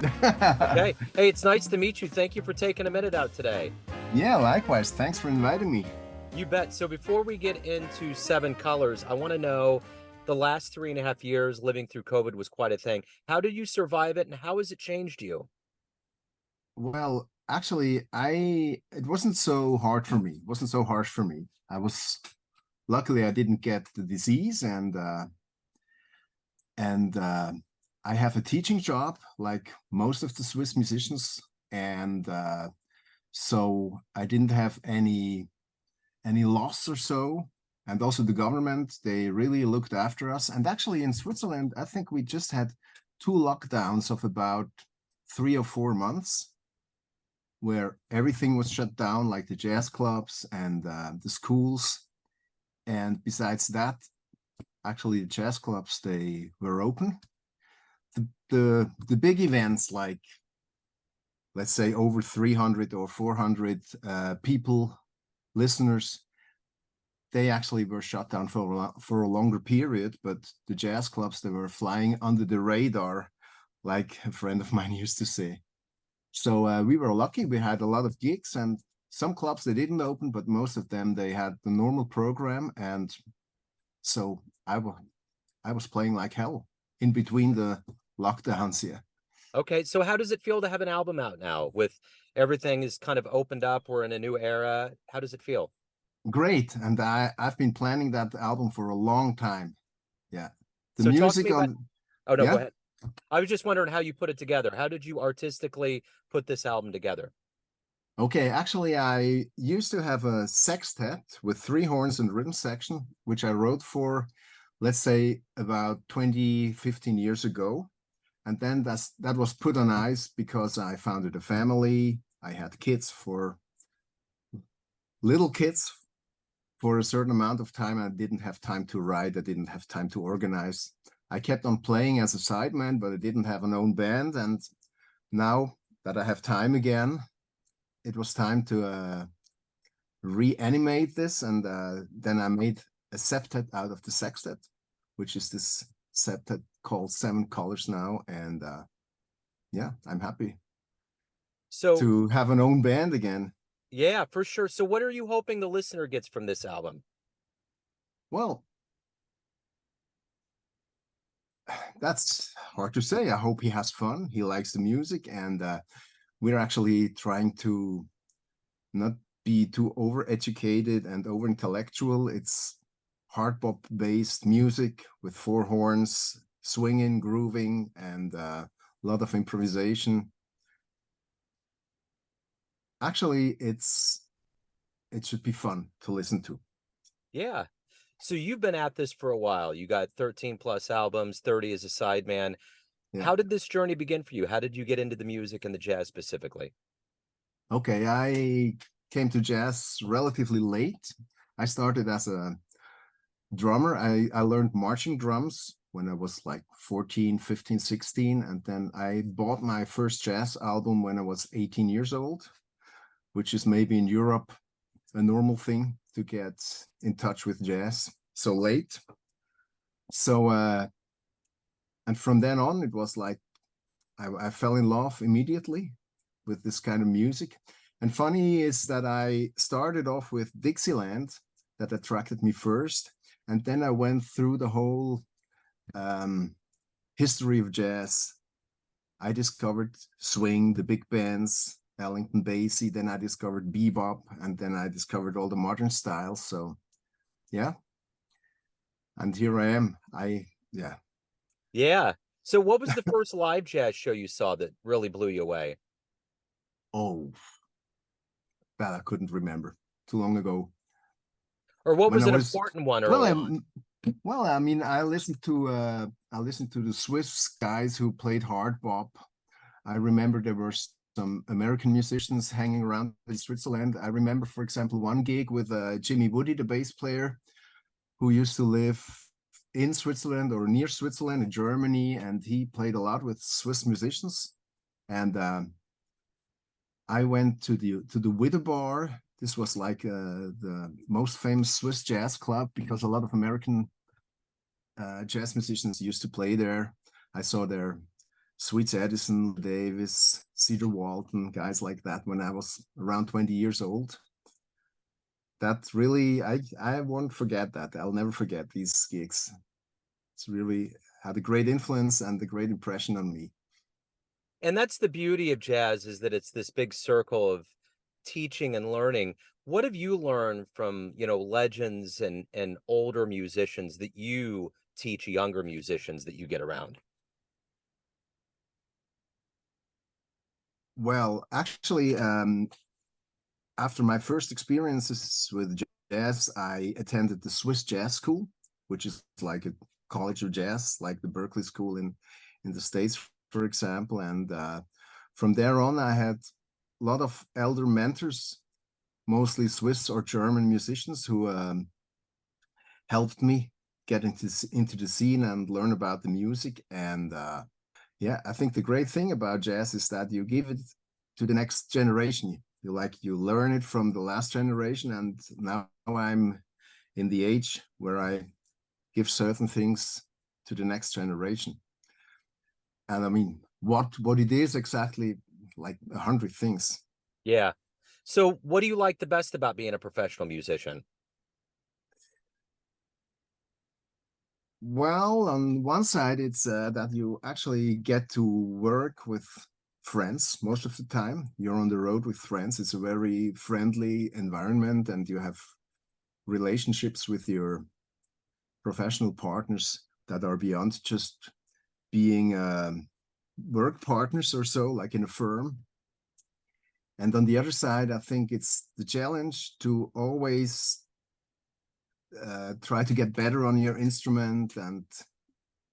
Okay. Hey, it's nice to meet you. Thank you for taking a minute out today. Yeah, likewise. Thanks for inviting me. You bet. So before we get into Seven Colors, I want to know the last 3.5 years living through COVID was quite a thing. How did you survive it and how has it changed you? Well, actually, I it wasn't so hard for me. It wasn't so harsh for me. I was luckily I didn't get the disease and I have a teaching job like most of the Swiss musicians and so I didn't have any loss or so. And also the government, they really looked after us. And actually in Switzerland, I think we just had two lockdowns of about 3 or 4 months where everything was shut down, like the jazz clubs and the schools. And besides that, actually the jazz clubs, they were open. The big events like let's say over 300 or 400 people, listeners, they actually were shut down for a longer period, but the jazz clubs, they were flying under the radar, like a friend of mine used to say. So we were lucky. We had a lot of gigs, and some clubs they didn't open, but most of them they had the normal program. And so I was playing like hell in between the lockdowns. Yeah. Okay. So how does it feel to have an album out now with everything is kind of opened up? We're in a new era. How does it feel? Great. And I've been planning that album for a long time. Yeah. The So talk to music me about, on, oh no, go yeah. ahead. I was just wondering how you put it together. How did you artistically put this album together? Okay, actually, I used to have a sextet with three horns and rhythm section, which I wrote for, let's say, about 20, 15 years ago. And then that was put on ice because I founded a family. I had kids for little kids for a certain amount of time. I didn't have time to write. I didn't have time to organize. I kept on playing as a sideman, but I didn't have an own band. And now that I have time again, it was time to reanimate this, and then I made a septet out of the sextet, which is this septet called Seven Colors now. And yeah, I'm happy So to have an own band again. yeah, for sure. So what are you hoping the listener gets from this album? Well, that's hard to say. I hope he has fun. He likes the music, and we're actually trying to not be too over-educated and over-intellectual. It's hard bop based music with four horns, swinging, grooving, and a lot of improvisation. Actually, it should be fun to listen to. Yeah. So you've been at this for a while. You got 13 plus albums, 30 as a sideman. Yeah. How did this journey begin for you? How did you get into the music and the jazz specifically? Okay, I came to jazz relatively late. I started as a drummer. I learned marching drums when I was like 14, 15, 16. And then I bought my first jazz album when I was 18 years old, which is maybe in Europe a normal thing to get in touch with jazz so late. So, and from then on, it was like I fell in love immediately with this kind of music. And funny is that I started off with Dixieland, that attracted me first. And then I went through the whole um, history of jazz. I discovered swing, the big bands, Ellington Basie. Then I discovered bebop, and then I discovered all the modern styles. So yeah, and here I am. Yeah. Yeah. So what was the first live jazz show you saw that really blew you away? Oh, that I couldn't remember. Too long ago. Or what When was I an was important one well, early on? I mean, I listened to the Swiss guys who played hard bop. I remember there were some American musicians hanging around in Switzerland. I remember, for example, one gig with Jimmy Woody, the bass player, who used to live in Switzerland or near Switzerland in Germany, and he played a lot with Swiss musicians. And I went to the Widow Bar. This was like the most famous Swiss jazz club because a lot of American jazz musicians used to play there. I saw their Sweets Edison, Davis, Cedar Walton, guys like that when I was around 20 years old. That really, I won't forget that. I'll never forget these gigs. It's really had a great influence and a great impression on me. And that's the beauty of jazz, is that it's this big circle of teaching and learning. What have you learned from, legends and older musicians that you teach younger musicians that you get around? Well, actually, after my first experiences with jazz, I attended the Swiss Jazz School, which is like a college of jazz, like the Berkeley School in the States, for example. And from there on, I had a lot of elder mentors, mostly Swiss or German musicians, who helped me get into the scene and learn about the music. And yeah, I think the great thing about jazz is that you give it to the next generation. You learn it from the last generation, and now I'm in the age where I give certain things to the next generation. And I mean, what it is exactly, like 100 things. Yeah. So what do you like the best about being a professional musician? Well, on one side, it's that you actually get to work with friends most of the time. You're on the road with friends. It's a very friendly environment, and you have relationships with your professional partners that are beyond just being work partners or so, like in a firm. And on the other side, I think it's the challenge to always try to get better on your instrument and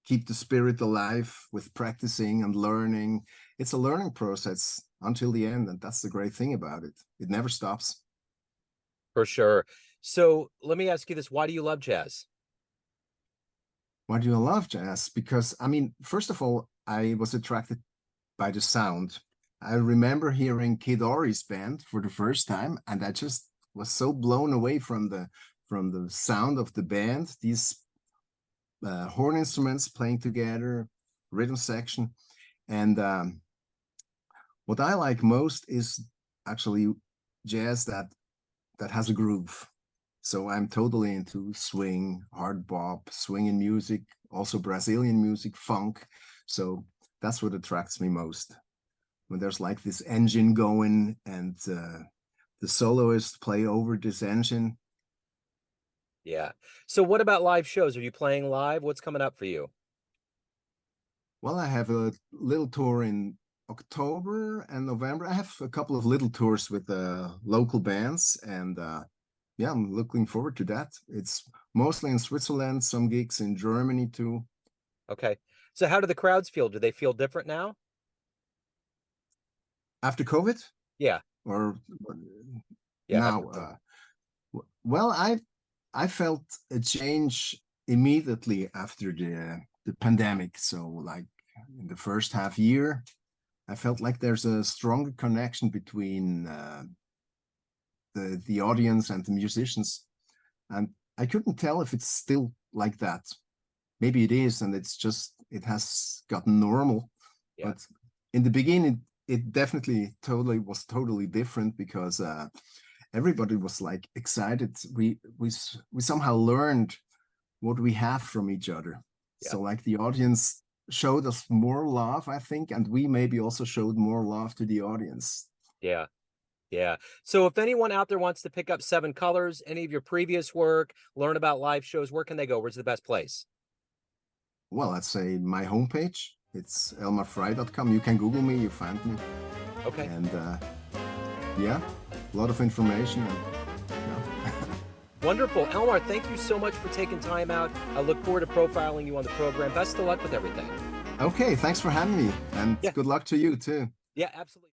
keep the spirit alive with practicing and learning. It's a learning process until the end, and that's the great thing about it. It never stops. For sure. So let me ask you this. Why do you love jazz? Why do you love jazz? Because, I mean, first of all, I was attracted by the sound. I remember hearing Kid Ory's band for the first time, and I just was so blown away from the sound of the band, these horn instruments playing together, rhythm section. And what I like most is actually jazz that has a groove. So I'm totally into swing, hard bop, swinging music, also Brazilian music, funk. So that's what attracts me most. When there's like this engine going and the soloist play over this engine. Yeah. So what about live shows? Are you playing live? What's coming up for you? Well, I have a little tour in October and November. I have a couple of little tours with local bands, and yeah, I'm looking forward to that. It's mostly in Switzerland, some gigs in Germany too. Okay. So how do the crowds feel? Do they feel different now? After COVID, Yeah. or Yeah. now? Well, I felt a change immediately after the pandemic. So, like in the first half year, I felt like there's a stronger connection between the audience and the musicians, and I couldn't tell if it's still like that. Maybe it is, and it has gotten normal. Yeah. But in the beginning, it definitely was totally different because everybody was like excited. We somehow learned what we have from each other. Yeah. So like the audience showed us more love, I think, and we maybe also showed more love to the audience. Yeah. Yeah. So if anyone out there wants to pick up Seven Colors, any of your previous work, learn about live shows, where can they go? Where's the best place? Well, let's say my homepage. It's elmarfrey.com. You can Google me, you find me. Okay. And yeah, a lot of information. And, yeah. Wonderful. Elmar, thank you so much for taking time out. I look forward to profiling you on the program. Best of luck with everything. Okay, thanks for having me. And Yeah. good luck to you too. Yeah, absolutely.